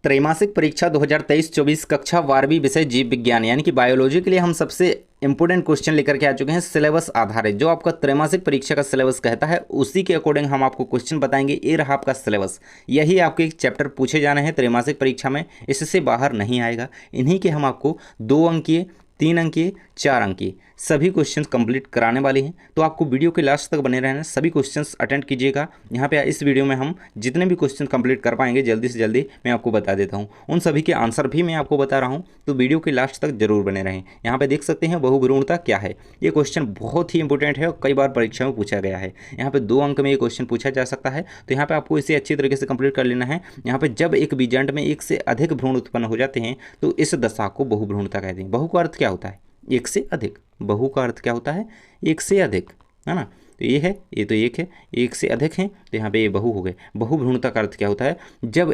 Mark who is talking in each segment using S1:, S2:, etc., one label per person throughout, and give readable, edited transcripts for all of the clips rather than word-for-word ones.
S1: त्रैमासिक परीक्षा 2023-24 कक्षा 12वीं विषय जीव विज्ञान यानी कि बायोलॉजी के लिए हम सबसे इंपोर्टेंट क्वेश्चन लेकर के आ चुके हैं सिलेबस आधारित। जो आपका त्रैमासिक परीक्षा का सिलेबस कहता है उसी के अकॉर्डिंग हम आपको क्वेश्चन बताएंगे। ये रहा आपका सिलेबस, यही आपके चैप्टर पूछे जाने हैं त्रैमासिक परीक्षा में, इससे बाहर नहीं आएगा। इन्हीं के हम आपको 2 अंकीय, 3 अंकीय, 4 अंकीय सभी क्वेश्चंस कंप्लीट कराने वाले हैं। तो आपको वीडियो के लास्ट तक बने रहना, सभी क्वेश्चंस अटेंड कीजिएगा। यहाँ पे इस वीडियो में हम जितने भी क्वेश्चन कंप्लीट कर पाएंगे जल्दी से जल्दी मैं आपको बता देता हूँ, उन सभी के आंसर भी मैं आपको बता रहा हूँ। तो वीडियो के लास्ट तक जरूर बने रहें। यहाँ पे देख सकते हैं बहुभ्रूणता क्या है। ये क्वेश्चन बहुत ही इंपॉर्टेंट है और कई बार परीक्षा में पूछा गया है। यहाँ पे 2 अंक में ये क्वेश्चन पूछा जा सकता है, तो यहाँ पे आपको इसे अच्छी तरीके से कंप्लीट कर लेना है। यहाँ पे जब एक बीजांड में एक से अधिक भ्रूण उत्पन्न हो जाते हैं तो इस दशा को बहुभ्रूणता कहते हैं। बहु का अर्थ क्या होता है? एक से अधिक। बहु का अर्थ क्या होता है? एक से अधिक, है ना। तो ये है, ये तो एक है, एक से अधिक है, तो यहाँ पे ये बहु हो गए। बहुभ्रूणता का अर्थ क्या होता है? जब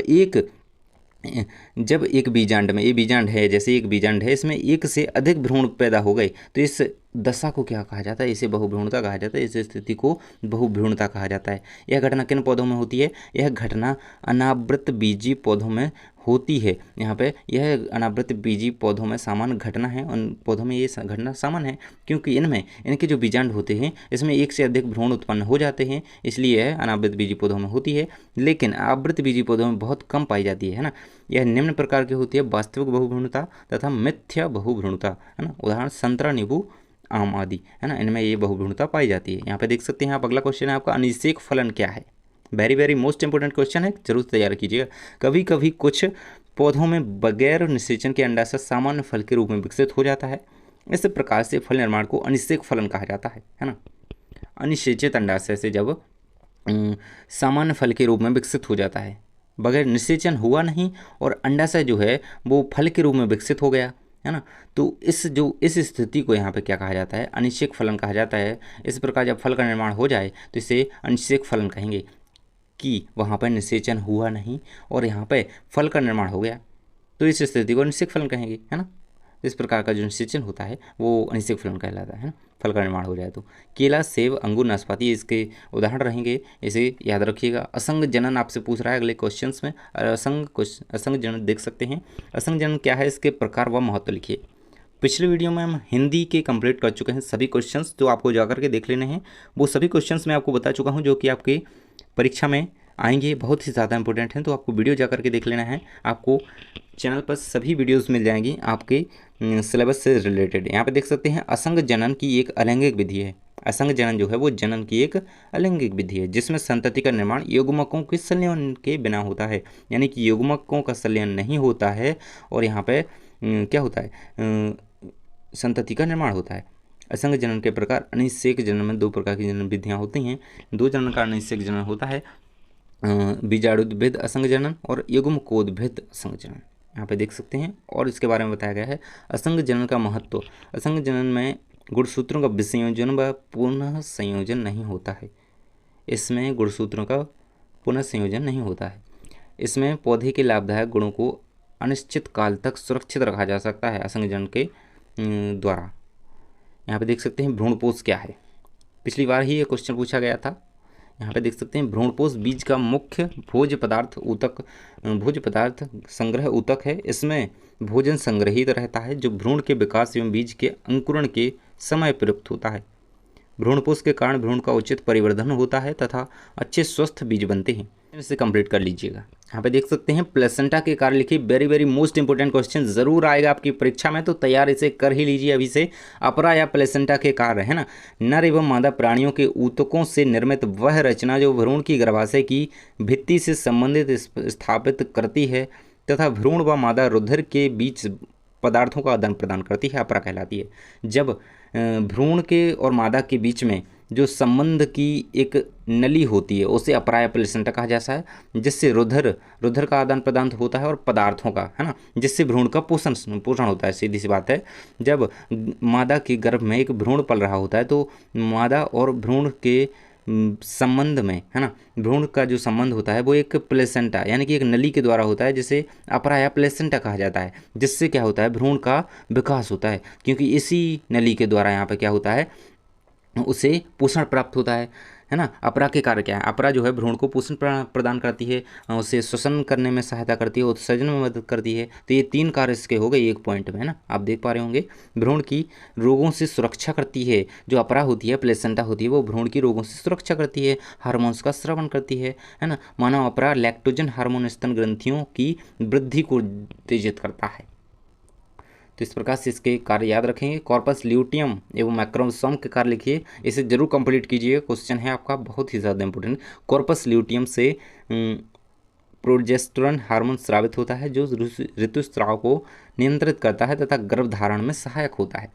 S1: एक बीजांड में, ये बीजांड है, जैसे एक बीजांड है, इसमें एक से अधिक भ्रूण पैदा हो गए तो इस दशा को क्या कहा जाता है? इसे बहुभ्रूणता कहा जाता है। इस स्थिति को बहुभ्रूणता कहा जाता है। यह घटना किन पौधों में होती है? यह घटना अनावृत बीजी पौधों में होती है। यहाँ पे यह अनावृत बीजी पौधों में सामान्य घटना है। उन पौधों में ये घटना सामान्य है क्योंकि इनके जो बीजांड होते हैं इसमें एक से अधिक भ्रूण उत्पन्न हो जाते हैं, इसलिए यह अनावृत बीजी पौधों में होती है। लेकिन आवृत बीजी पौधों में बहुत कम पाई जाती है ना। यह निम्न प्रकार की होती है: वास्तविक बहुभ्रूणता तथा मिथ्या बहुभ्रूणता, है ना। उदाहरण संतरा, नींबू, आम आदि, है ना। इनमें ये बहुभ्रूणता पाई जाती है। यहाँ पे देख सकते हैं आप। अगला क्वेश्चन है आपका, अनिषेक फलन क्या है? Very very most important question है, जरूर तैयार कीजिएगा। कभी कभी कुछ पौधों में बगैर निषेचन के अंडाशय सामान्य फल के रूप में विकसित हो जाता है। इस प्रकार से फल निर्माण को अनिषेक फलन कहा जाता है ना। अनिषेचित अंडाशय से जब सामान्य फल के रूप में विकसित हो जाता है, बगैर निषेचन हुआ नहीं और अंडाशय जो है वो फल के रूप में विकसित हो गया, है ना। तो इस स्थिति को यहाँ पे क्या कहा जाता है? अनिषेक फलन कहा जाता है। इस प्रकार जब फल का निर्माण हो जाए तो इसे अनिषेक फलन कहेंगे कि वहाँ पर निषेचन हुआ नहीं और यहाँ पे फल का निर्माण हो गया, तो इस स्थिति को अनिषेक फलन कहेंगे, है ना। इस प्रकार का जो निषेचन होता है वो अनिषेक फलन कहलाता है ना, फल का निर्माण हो जाए तो। केला, सेब, अंगूर, नाशपाती इसके उदाहरण रहेंगे, इसे याद रखिएगा। असंग जनन आपसे पूछ रहा है अगले क्वेश्चंस में। असंग जनन देख सकते हैं। असंग जनन क्या है, इसके प्रकार व महत्व लिखिए। पिछले वीडियो में हम हिंदी के कंप्लीट कर चुके हैं सभी क्वेश्चंस, जो आपको जाकर के देख लेने हैं। वो सभी क्वेश्चंस मैं आपको बता चुका हूँ जो कि आपकी परीक्षा में आएंगे, बहुत ही ज़्यादा इंपॉर्टेंट हैं। तो आपको वीडियो जा करके देख लेना है। आपको चैनल पर सभी वीडियोस मिल जाएंगी आपके सिलेबस से रिलेटेड। यहाँ पे देख सकते हैं, असंग जनन की एक अलैंगिक विधि है। असंग जनन जो है वो जनन की एक अलैंगिक विधि है जिसमें संतति का निर्माण युग्मकों के संलयन के बिना होता है, यानी कि युग्मकों का संलयन नहीं होता है और यहाँ पे क्या होता है? संतति का निर्माण होता है। असंग जनन के प्रकार, अनिषेक जनन में 2 प्रकार की जनन विधियाँ होती हैं। 2 जनन का अनिषेक जनन होता है, बीजाणुद्भिद असंग जनन और युग्मकोद्भिद असंग जनन। यहाँ पे देख सकते हैं और इसके बारे में बताया गया है। असंग जनन का महत्व, असंग जनन में गुणसूत्रों का विसंयोजन व पुनः संयोजन नहीं होता है। इसमें गुणसूत्रों का पुनः संयोजन नहीं होता है। इसमें पौधे के लाभदायक गुणों को अनिश्चित काल तक सुरक्षित रखा जा सकता है असंग जनन के द्वारा। यहाँ पे देख सकते हैं भ्रूणपोष क्या है। पिछली बार ही ये क्वेश्चन पूछा गया था। यहाँ पे देख सकते हैं भ्रूणपोष बीज का मुख्य भोज्य पदार्थ संग्रह ऊतक है। इसमें भोजन संग्रहित रहता है जो भ्रूण के विकास एवं बीज के अंकुरण के समय प्रयुक्त होता है। भ्रूणपोष के कारण भ्रूण का उचित परिवर्धन होता है तथा अच्छे स्वस्थ बीज बनते हैं। इसे कंप्लीट कर लीजिएगा। यहाँ पे देख सकते हैं प्लेसेंटा के कार्य लिखिए। Very very most important question जरूर आएगा आपकी परीक्षा में, तो तैयार इसे कर ही लीजिए अभी से। अपरा या प्लेसेंटा के कार्य, है ना, नर एवं मादा प्राणियों के ऊतकों से निर्मित वह रचना जो भ्रूण की गर्भाशय की भित्ति से संबंधित स्थापित करती है तथा भ्रूण व मादा रुधिर के बीच पदार्थों का आदान प्रदान करती है, अपरा कहलाती है। जब भ्रूण के और मादा के बीच में जो संबंध की एक नली होती है उसे अपरा या प्लेसेंटा कहा जाता है, जिससे रुधिर का आदान प्रदान होता है और पदार्थों का, है ना, जिससे भ्रूण का पोषण होता है। सीधी सी बात है, जब मादा के गर्भ में एक भ्रूण पल रहा होता है तो मादा और भ्रूण के संबंध में, है ना, भ्रूण का जो संबंध होता है वो एक प्लेसेंटा यानी कि एक नली के द्वारा होता है, जिसे अपरा या प्लेसेंटा कहा जाता है। जिससे क्या होता है? भ्रूण का विकास होता है, क्योंकि इसी नली के द्वारा यहाँ पे क्या होता है? उसे पोषण प्राप्त होता है। है ना। अपरा के कार्य क्या है? अपरा जो है भ्रूण को पोषण प्रदान करती है, उसे श्वसन करने में सहायता करती है, उत्सर्जन में मदद करती है। तो ये 3 कार्य इसके हो गए एक पॉइंट में, है ना। आप देख पा रहे होंगे भ्रूण की रोगों से सुरक्षा करती है। जो अपरा होती है, प्लेसेंटा होती है, वो भ्रूण की रोगों से सुरक्षा करती है, हार्मोन्स का स्रावन करती है ना। मानव अपरा लैक्टोजन हार्मोन स्तन ग्रंथियों की वृद्धि को उत्तेजित करता है। तो इस प्रकार से इसके कार्य याद रखेंगे। कॉर्पस ल्यूटियम एवं मैक्रोसोम के कार्य लिखिए, इसे जरूर कंप्लीट कीजिए, क्वेश्चन है आपका बहुत ही ज़्यादा इंपॉर्टेंट। कॉर्पस ल्यूटियम से प्रोजेस्टेरोन हार्मोन स्रावित होता है जो ऋतुस्राव को नियंत्रित करता है तथा गर्भधारण में सहायक होता है।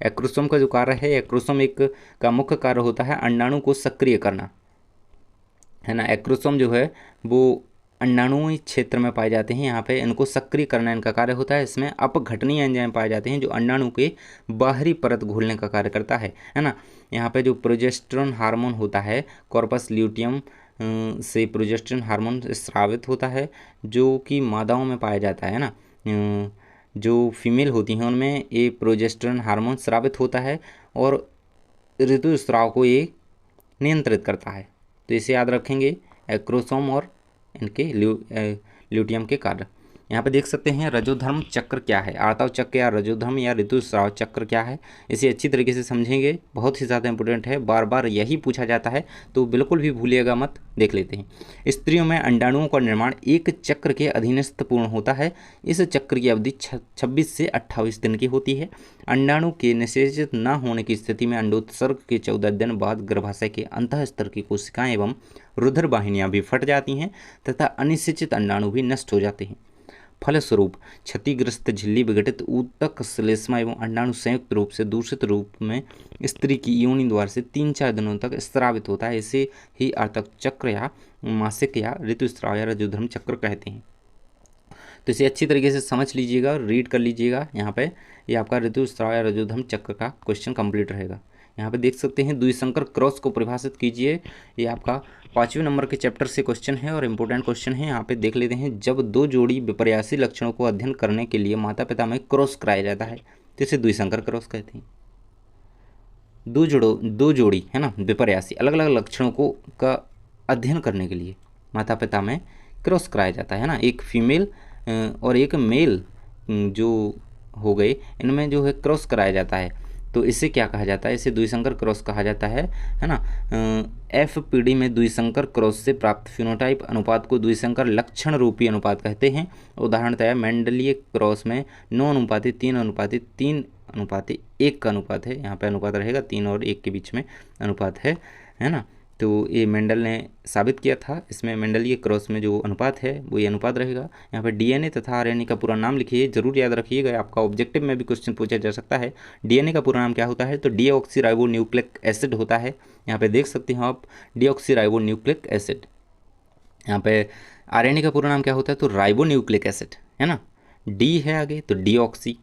S1: एक्रोसोम का जो कार्य है, एक्रोसोम एक का मुख्य कार्य होता है अंडाणु को सक्रिय करना, है ना। एक्रोसोम जो है वो अंडाणुओं क्षेत्र में पाए जाते हैं, यहाँ पे इनको सक्रिय करना इनका कार्य होता है। इसमें अपघटनीय एंजाइम पाए जाते हैं जो अंडाणु के बाहरी परत घोलने का कार्य करता है ना। यहाँ पे जो प्रोजेस्टेरोन हार्मोन होता है, कॉर्पस ल्यूटियम से प्रोजेस्टेरोन हार्मोन स्रावित होता है जो कि मादाओं में पाया जाता है ना। जो फीमेल होती हैं उनमें ये प्रोजेस्टेरोन हार्मोन स्रावित होता है और ऋतुस्राव को ये नियंत्रित करता है। तो इसे याद रखेंगे, एक्रोसोम और इनके ल्यूटियम के कार्य। यहाँ पे देख सकते हैं रजोधर्म चक्र क्या है, आर्तव चक्र या रजोधर्म या ऋतुस्राव चक्र क्या है, इसे अच्छी तरीके से समझेंगे, बहुत ही ज़्यादा इंपॉर्टेंट है, बार बार यही पूछा जाता है तो बिल्कुल भी भूलिएगा मत। देख लेते हैं। स्त्रियों में अंडाणुओं का निर्माण एक चक्र के अधीनस्थ पूर्ण होता है। इस चक्र की अवधि 26 से 28 दिन की होती है। अंडाणु के निषेचित न होने की स्थिति में अंडोत्सर्ग के 14 दिन बाद गर्भाशय के अंतः स्तर की कोशिकाएं एवं रुधिर वाहिनियां भी फट जाती हैं तथा अनिषेचित अंडाणु भी नष्ट हो जाते हैं। फलस्वरूप क्षतिग्रस्त झिल्ली विघटित ऊतक श्लेष्मा एवं अंडाणु संयुक्त रूप से दूषित रूप में स्त्री की योनि द्वार से 3-4 दिनों तक स्रावित होता है। इसे ही आर्तव चक्र या मासिक या ऋतुस्राव या रजोधर्म चक्र कहते हैं। तो इसे अच्छी तरीके से समझ लीजिएगा, रीड कर लीजिएगा। यहाँ पे ये आपका ऋतुस्राव या रजोधर्म चक्र का क्वेश्चन कंप्लीट रहेगा। यहाँ पे देख सकते हैं द्विसंकर क्रॉस को परिभाषित कीजिए, ये आपका 5वें नंबर के चैप्टर से क्वेश्चन है और इम्पोर्टेंट क्वेश्चन है। यहाँ पे देख लेते हैं, जब 2 जोड़ी विपर्यासी लक्षणों को अध्ययन करने के लिए माता पिता में क्रॉस कराया जाता है तो इसे द्विसंकर क्रॉस कहते हैं। दो जोड़ी है ना विपर्यासी अलग अलग लक्षणों को का अध्ययन करने के लिए माता पिता में क्रॉस कराया जाता है ना, एक फीमेल और एक मेल जो हो गए, इनमें जो है क्रॉस कराया जाता है तो इसे क्या कहा जाता है? इसे द्विसंकर क्रॉस कहा जाता है ना। FPD में द्विसंकर क्रॉस से प्राप्त फिनोटाइप अनुपात को द्विसंकर लक्षण रूपी अनुपात कहते हैं। उदाहरणतः मेंडलीय क्रॉस में 9:3:3:1 का अनुपात है, यहाँ पे अनुपात रहेगा 3 और 1 के बीच में अनुपात है ना। तो ये मेंडल ने साबित किया था, इसमें मेंडलीय क्रॉस में जो अनुपात है वो ये अनुपात रहेगा। यहाँ पे DNA तथा RNA का पूरा नाम लिखिए, जरूर याद रखिएगा, आपका ऑब्जेक्टिव में भी क्वेश्चन पूछा जा सकता है। DNA का पूरा नाम क्या होता है? तो डीऑक्सीराइबोन्यूक्लिक एसिड होता है। यहाँ पे देख सकते हैं आप डीऑक्सीराइबोन्यूक्लिक एसिड। यहाँ पे RNA का पूरा नाम क्या होता है? तो राइबोन्यूक्लिक एसिड, है ना। D है आगे तो डीऑक्सी,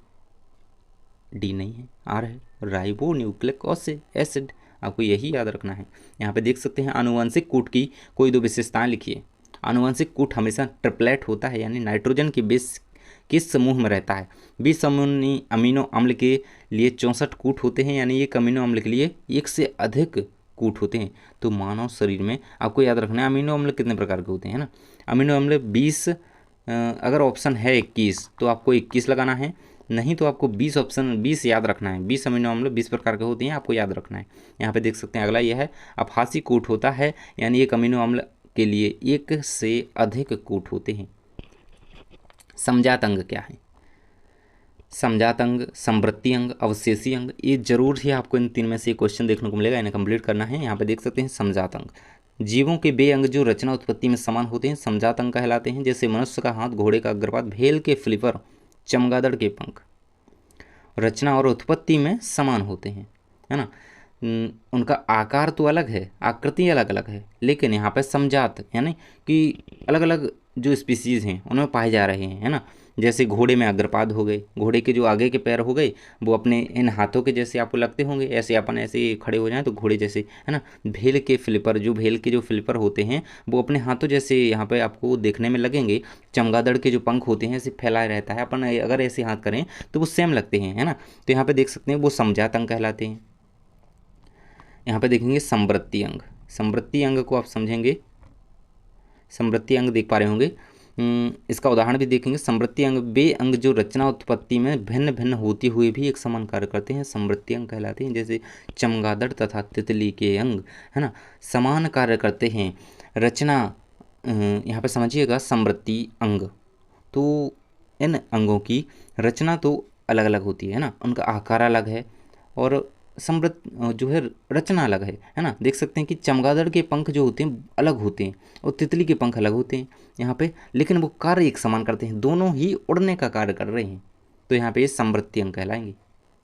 S1: D नहीं है, R है, राइबोन्यूक्लिक एसिड, आपको यही याद रखना है। यहाँ पे देख सकते हैं आनुवंशिक कूट की कोई 2 विशेषताएं लिखिए। आनुवंशिक कूट हमेशा ट्रिपलेट होता है, यानी नाइट्रोजन के बेस किस समूह में रहता है? 20 समूही अमीनो अम्ल के लिए 64 कूट होते हैं, यानी एक अमीनो अम्ल के लिए 1 से अधिक कूट होते हैं। तो मानव शरीर में आपको याद रखना है अमीनो अम्ल कितने प्रकार के होते हैं ना। अमीनो अम्ल 20, अगर ऑप्शन है 21 तो आपको 21 लगाना है, नहीं तो आपको 20 याद रखना है। 20 अमीनो अम्ल 20 प्रकार के होते हैं, आपको याद रखना है। यहाँ पे देख सकते हैं अगला यह है अपहासी कूट होता है, यानी एक अमीनो अम्ल के लिए 1 से अधिक कूट होते हैं। समजात अंग क्या है? समजात अंग, समवृत्ति अंग, अवशेषी अंग, ये जरूर ही आपको इन 3 में से क्वेश्चन देखने को मिलेगा, इन्हें कंप्लीट करना है। यहाँ पे देख सकते हैं समजात अंग, जीवों के वे अंग जो रचना उत्पत्ति में समान होते हैं समजात अंग कहलाते हैं। जैसे मनुष्य का हाथ, घोड़े का अग्रपात, भेल के फ्लिपर, चमगादड़ के पंख रचना और उत्पत्ति में समान होते हैं, है ना। उनका आकार तो अलग है, आकृति अलग अलग है, लेकिन यहाँ पे समजात यानी कि अलग अलग जो स्पीसीज हैं उनमें पाए जा रहे हैं, है ना। जैसे घोड़े में अग्रपाद हो गए, घोड़े के जो आगे के पैर हो गए वो अपने इन हाथों के जैसे आपको लगते होंगे, ऐसे अपन ऐसे खड़े हो जाएं तो घोड़े जैसे, है ना। भेल के जो फ्लिपर होते हैं वो अपने हाथों जैसे यहाँ पे आपको देखने में लगेंगे। चमगादड़ के जो पंख होते हैं ऐसे फैलाए रहता है, अपन अगर ऐसे हाथ करें तो वो सेम लगते हैं, है ना। तो यहाँ पे देख सकते हैं वो समजात अंग कहलाते हैं। यहाँ पे देखेंगे समवृत्ति अंग, समवर्ती अंग को आप समझेंगे, समवर्ती अंग देख पा रहे होंगे। इसका उदाहरण भी देखेंगे। समवर्ती अंग वे अंग जो रचना उत्पत्ति में भिन्न भिन्न होती हुए भी एक समान कार्य करते हैं, समवर्ती अंग कहलाते हैं। जैसे चमगादड़ तथा तितली के अंग, है ना, समान कार्य करते हैं। रचना, यहाँ पे समझिएगा, समवर्ती अंग, तो इन अंगों की रचना तो अलग अलग होती है ना, उनका आकार अलग है और समृद्ध जो है रचना अलग है ना। देख सकते हैं कि चमगादड़ के पंख जो होते हैं अलग होते हैं और तितली के पंख अलग होते हैं यहाँ पे, लेकिन वो कार्य एक समान करते हैं, दोनों ही उड़ने का कार्य कर रहे हैं। तो यहाँ पे ये समवर्ती अंग कहलाएंगे,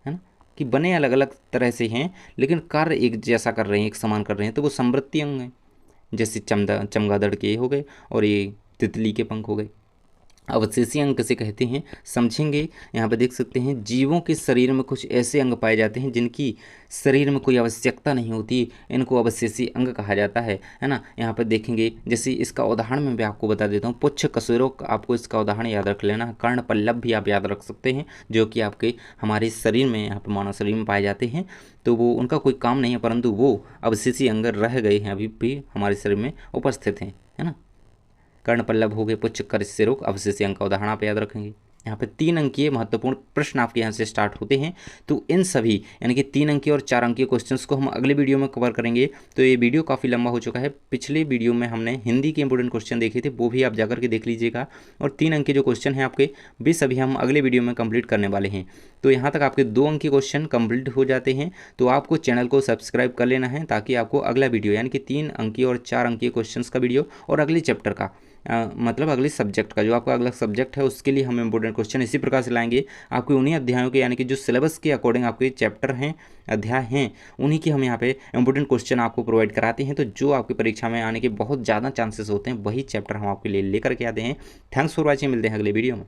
S1: है ना, कि बने अलग अलग तरह से हैं लेकिन कार्य एक जैसा कर रहे हैं, एक समान कर रहे हैं, तो वो समवर्ती अंग हैं। जैसे चमगादड़ के हो गए और ये तितली के पंख हो गए। अवशेषी अंग किसे कहते हैं समझेंगे। यहाँ पे देख सकते हैं जीवों के शरीर में कुछ ऐसे अंग पाए जाते हैं जिनकी शरीर में कोई आवश्यकता नहीं होती, इनको अवशेषी अंग कहा जाता है ना। यहाँ पे देखेंगे, जैसे इसका उदाहरण मैं भी आपको बता देता हूँ। पुच्छ कशेरुक, आपको इसका उदाहरण याद रख लेना। कर्ण पल्लव भी आप याद रख सकते हैं, जो कि आपके हमारे शरीर में, यहाँ पर मानव शरीर में पाए जाते हैं। तो वो उनका कोई काम नहीं है, परंतु वो अवशेषी अंग रह गए हैं, अभी भी हमारे शरीर में उपस्थित हैं, है ना। कर्णपल्लव हो गए, पुच्छ कशेरुक, अवशेषी अंग का उदाहरण आप याद रखेंगे। यहाँ पे 3 अंकीय महत्वपूर्ण प्रश्न आपके यहाँ से स्टार्ट होते हैं। तो इन सभी यानी कि 3 अंकीय और 4 अंकीय क्वेश्चंस को हम अगले वीडियो में कवर करेंगे। तो ये वीडियो काफ़ी लंबा हो चुका है। पिछले वीडियो में हमने हिंदी के इंपोर्टेंट क्वेश्चन देखे थे, वो भी आप जाकर के देख लीजिएगा। और 3 अंक के जो क्वेश्चन हैं आपके, वे सभी हम अगले वीडियो में कंप्लीट करने वाले हैं। तो यहाँ तक आपके 2 अंकीय क्वेश्चन कंप्लीट हो जाते हैं। तो आपको चैनल को सब्सक्राइब कर लेना है, ताकि आपको अगला वीडियो यानी कि 3 अंकीय और 4 अंकीय क्वेश्चन का वीडियो और अगले चैप्टर का मतलब अगले सब्जेक्ट का, जो आपका अगला सब्जेक्ट है, उसके लिए हम इंपोर्टेंट क्वेश्चन इसी प्रकार से लाएंगे। आपके उन्हीं अध्यायों के यानी कि जो सिलेबस के अकॉर्डिंग आपके चैप्टर हैं, अध्याय हैं, उन्हीं की हम यहाँ पे इंपोर्टेंट क्वेश्चन आपको प्रोवाइड कराते हैं। तो जो आपकी परीक्षा में आने के बहुत ज़्यादा चांसेस होते हैं, वही चैप्टर हम आपके लिए लेकर के आते हैं। थैंक्स फॉर वॉचिंग, मिलते हैं अगले वीडियो में।